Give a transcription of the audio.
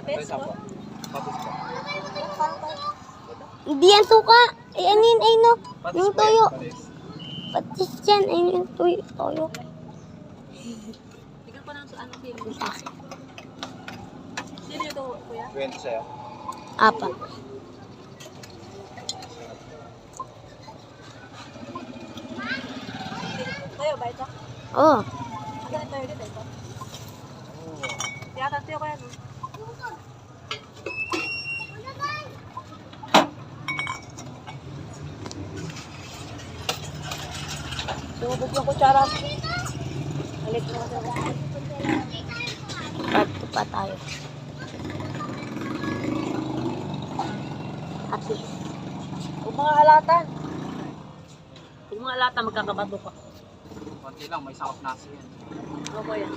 Patis po. Patis po. Hindi yan suka. Ay, ano yun? Ay, no. Patis Yung po toyo. yan, patis. Patis yan. Ay, yung toyo. Toyo. Tignan ko lang sa ano sino. Sino ito, kuya? 20 sa'yo. Apat. Tayo ba ito? Oh. Ano tayo dito ito? Tiyatan tayo kaya no? Sumubog yung kutsara. Alit mo sa Part 2 pa tayo. At least. Kung mga alatan. Kung mga alatan, magkakabato pa. Konti lang, may sakop nasi yan. Ano po yan?